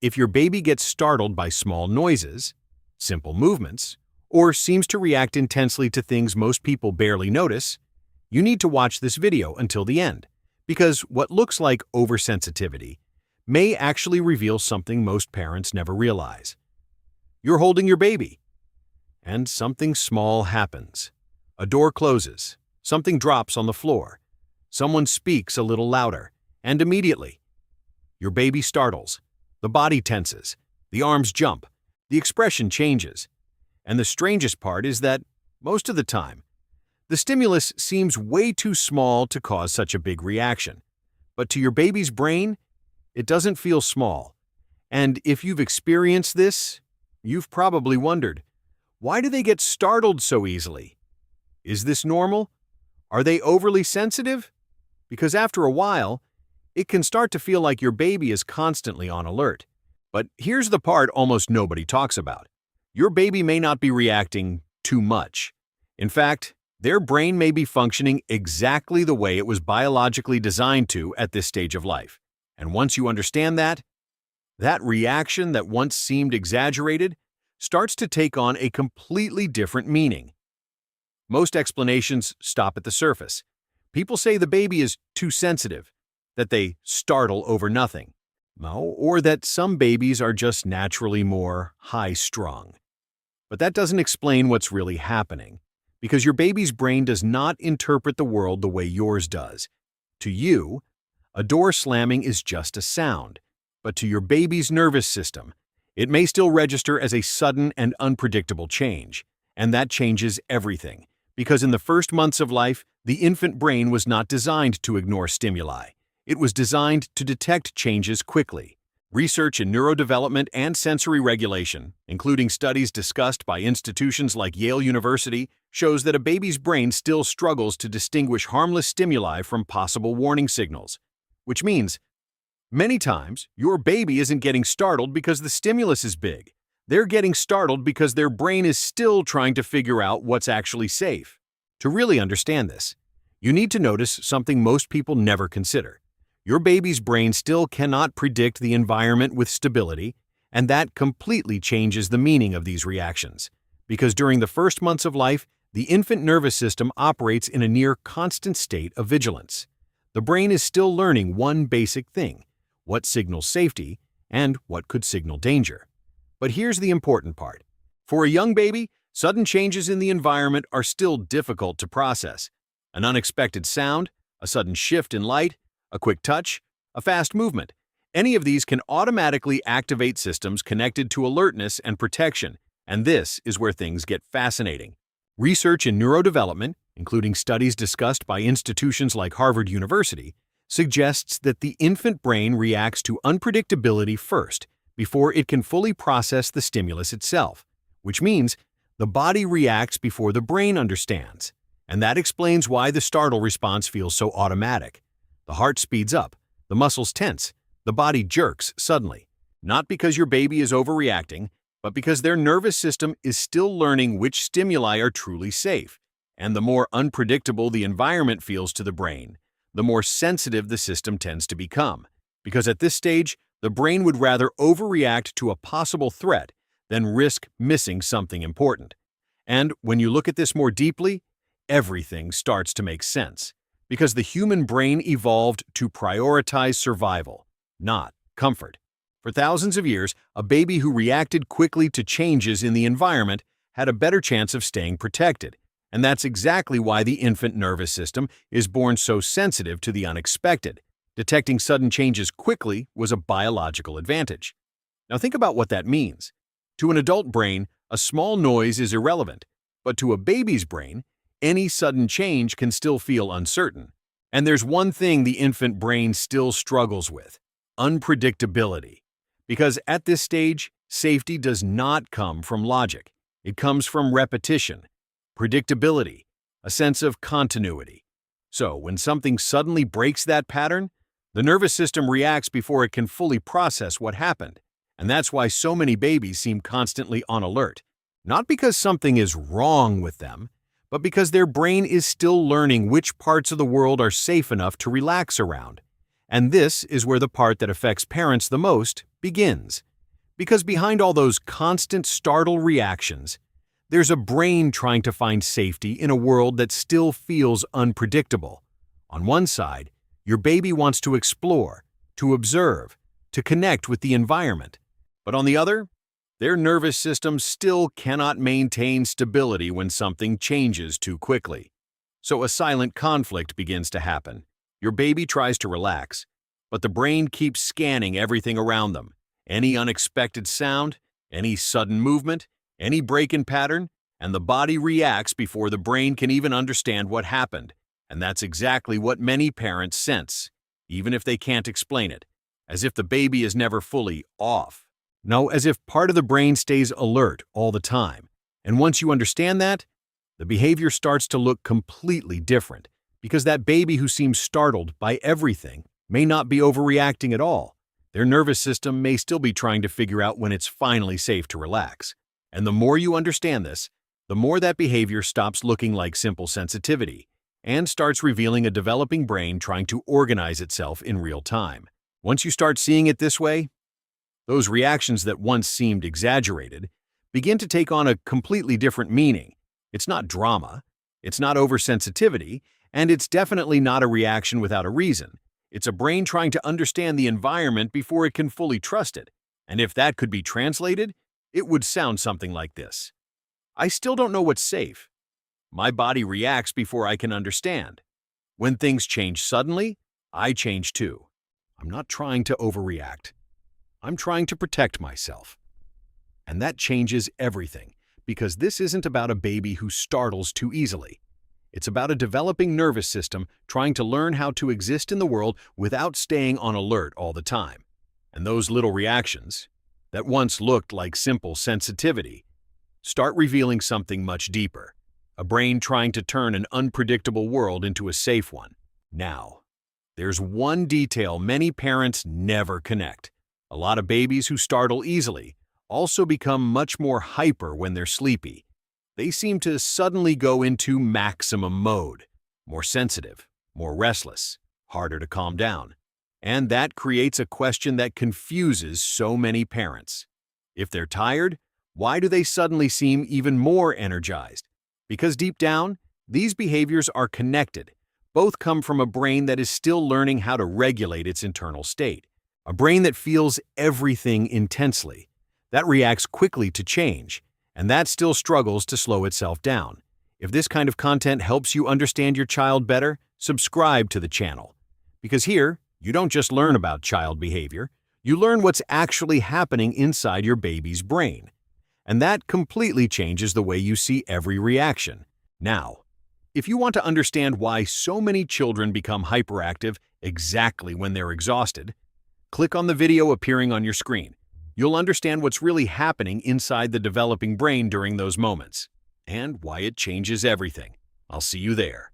If your baby gets startled by small noises, simple movements, or seems to react intensely to things most people barely notice, you need to watch this video until the end, because what looks like oversensitivity may actually reveal something most parents never realize. You're holding your baby, and something small happens. A door closes, something drops on the floor, someone speaks a little louder, and immediately, your baby startles, the body tenses, the arms jump, the expression changes. And the strangest part is that, most of the time, the stimulus seems way too small to cause such a big reaction. But to your baby's brain, it doesn't feel small. And if you've experienced this, you've probably wondered, why do they get startled so easily? Is this normal? Are they overly sensitive? Because after a while, it can start to feel like your baby is constantly on alert. But here's the part almost nobody talks about. Your baby may not be reacting too much. In fact, their brain may be functioning exactly the way it was biologically designed to at this stage of life. And once you understand that reaction that once seemed exaggerated starts to take on a completely different meaning. Most explanations stop at the surface. People say the baby is too sensitive, that they startle over nothing, or that some babies are just naturally more high-strung. But that doesn't explain what's really happening, because your baby's brain does not interpret the world the way yours does. To you, a door slamming is just a sound, but to your baby's nervous system, it may still register as a sudden and unpredictable change, and that changes everything, because in the first months of life, the infant brain was not designed to ignore stimuli. It was designed to detect changes quickly. Research in neurodevelopment and sensory regulation, including studies discussed by institutions like Yale University, shows that a baby's brain still struggles to distinguish harmless stimuli from possible warning signals. Which means, many times, your baby isn't getting startled because the stimulus is big. They're getting startled because their brain is still trying to figure out what's actually safe. To really understand this, you need to notice something most people never consider. Your baby's brain still cannot predict the environment with stability, and that completely changes the meaning of these reactions. Because during the first months of life, the infant nervous system operates in a near constant state of vigilance. The brain is still learning one basic thing: what signals safety and what could signal danger. But here's the important part. For a young baby, sudden changes in the environment are still difficult to process. An unexpected sound, a sudden shift in light, a quick touch, a fast movement. Any of these can automatically activate systems connected to alertness and protection, and this is where things get fascinating. Research in neurodevelopment, including studies discussed by institutions like Harvard University, suggests that the infant brain reacts to unpredictability first, before it can fully process the stimulus itself, which means the body reacts before the brain understands. And that explains why the startle response feels so automatic. The heart speeds up, the muscles tense, the body jerks suddenly. Not because your baby is overreacting, but because their nervous system is still learning which stimuli are truly safe. And the more unpredictable the environment feels to the brain, the more sensitive the system tends to become. Because at this stage, the brain would rather overreact to a possible threat than risk missing something important. And when you look at this more deeply, everything starts to make sense. Because the human brain evolved to prioritize survival, not comfort. For thousands of years, a baby who reacted quickly to changes in the environment had a better chance of staying protected. And that's exactly why the infant nervous system is born so sensitive to the unexpected. Detecting sudden changes quickly was a biological advantage. Now think about what that means. To an adult brain, a small noise is irrelevant, but to a baby's brain, any sudden change can still feel uncertain. And there's one thing the infant brain still struggles with: unpredictability. Because at this stage, safety does not come from logic. It comes from repetition, predictability, a sense of continuity. So when something suddenly breaks that pattern, the nervous system reacts before it can fully process what happened. And that's why so many babies seem constantly on alert. Not because something is wrong with them, but because their brain is still learning which parts of the world are safe enough to relax around. And this is where the part that affects parents the most begins. Because behind all those constant startle reactions, there's a brain trying to find safety in a world that still feels unpredictable. On one side, your baby wants to explore, to observe, to connect with the environment. But on the other, their nervous system still cannot maintain stability when something changes too quickly. So a silent conflict begins to happen. Your baby tries to relax, but the brain keeps scanning everything around them. Any unexpected sound, any sudden movement, any break in pattern, and the body reacts before the brain can even understand what happened. And that's exactly what many parents sense, even if they can't explain it, as if the baby is never fully off. No, as if part of the brain stays alert all the time. And once you understand that, the behavior starts to look completely different, because that baby who seems startled by everything may not be overreacting at all. Their nervous system may still be trying to figure out when it's finally safe to relax. And the more you understand this, the more that behavior stops looking like simple sensitivity and starts revealing a developing brain trying to organize itself in real time. Once you start seeing it this way, those reactions that once seemed exaggerated begin to take on a completely different meaning. It's not drama, it's not oversensitivity, and it's definitely not a reaction without a reason. It's a brain trying to understand the environment before it can fully trust it. And if that could be translated, it would sound something like this. I still don't know what's safe. My body reacts before I can understand. When things change suddenly, I change too. I'm not trying to overreact. I'm trying to protect myself. And that changes everything, because this isn't about a baby who startles too easily. It's about a developing nervous system trying to learn how to exist in the world without staying on alert all the time. And those little reactions, that once looked like simple sensitivity, start revealing something much deeper. A brain trying to turn an unpredictable world into a safe one. Now, there's one detail many parents never connect. A lot of babies who startle easily also become much more hyper when they're sleepy. They seem to suddenly go into maximum mode, more sensitive, more restless, harder to calm down. And that creates a question that confuses so many parents. If they're tired, why do they suddenly seem even more energized? Because deep down, these behaviors are connected. Both come from a brain that is still learning how to regulate its internal state. A brain that feels everything intensely, that reacts quickly to change, and that still struggles to slow itself down. If this kind of content helps you understand your child better, subscribe to the channel. Because here, you don't just learn about child behavior, you learn what's actually happening inside your baby's brain. And that completely changes the way you see every reaction. Now, if you want to understand why so many children become hyperactive exactly when they're exhausted, click on the video appearing on your screen. You'll understand what's really happening inside the developing brain during those moments, and why it changes everything. I'll see you there.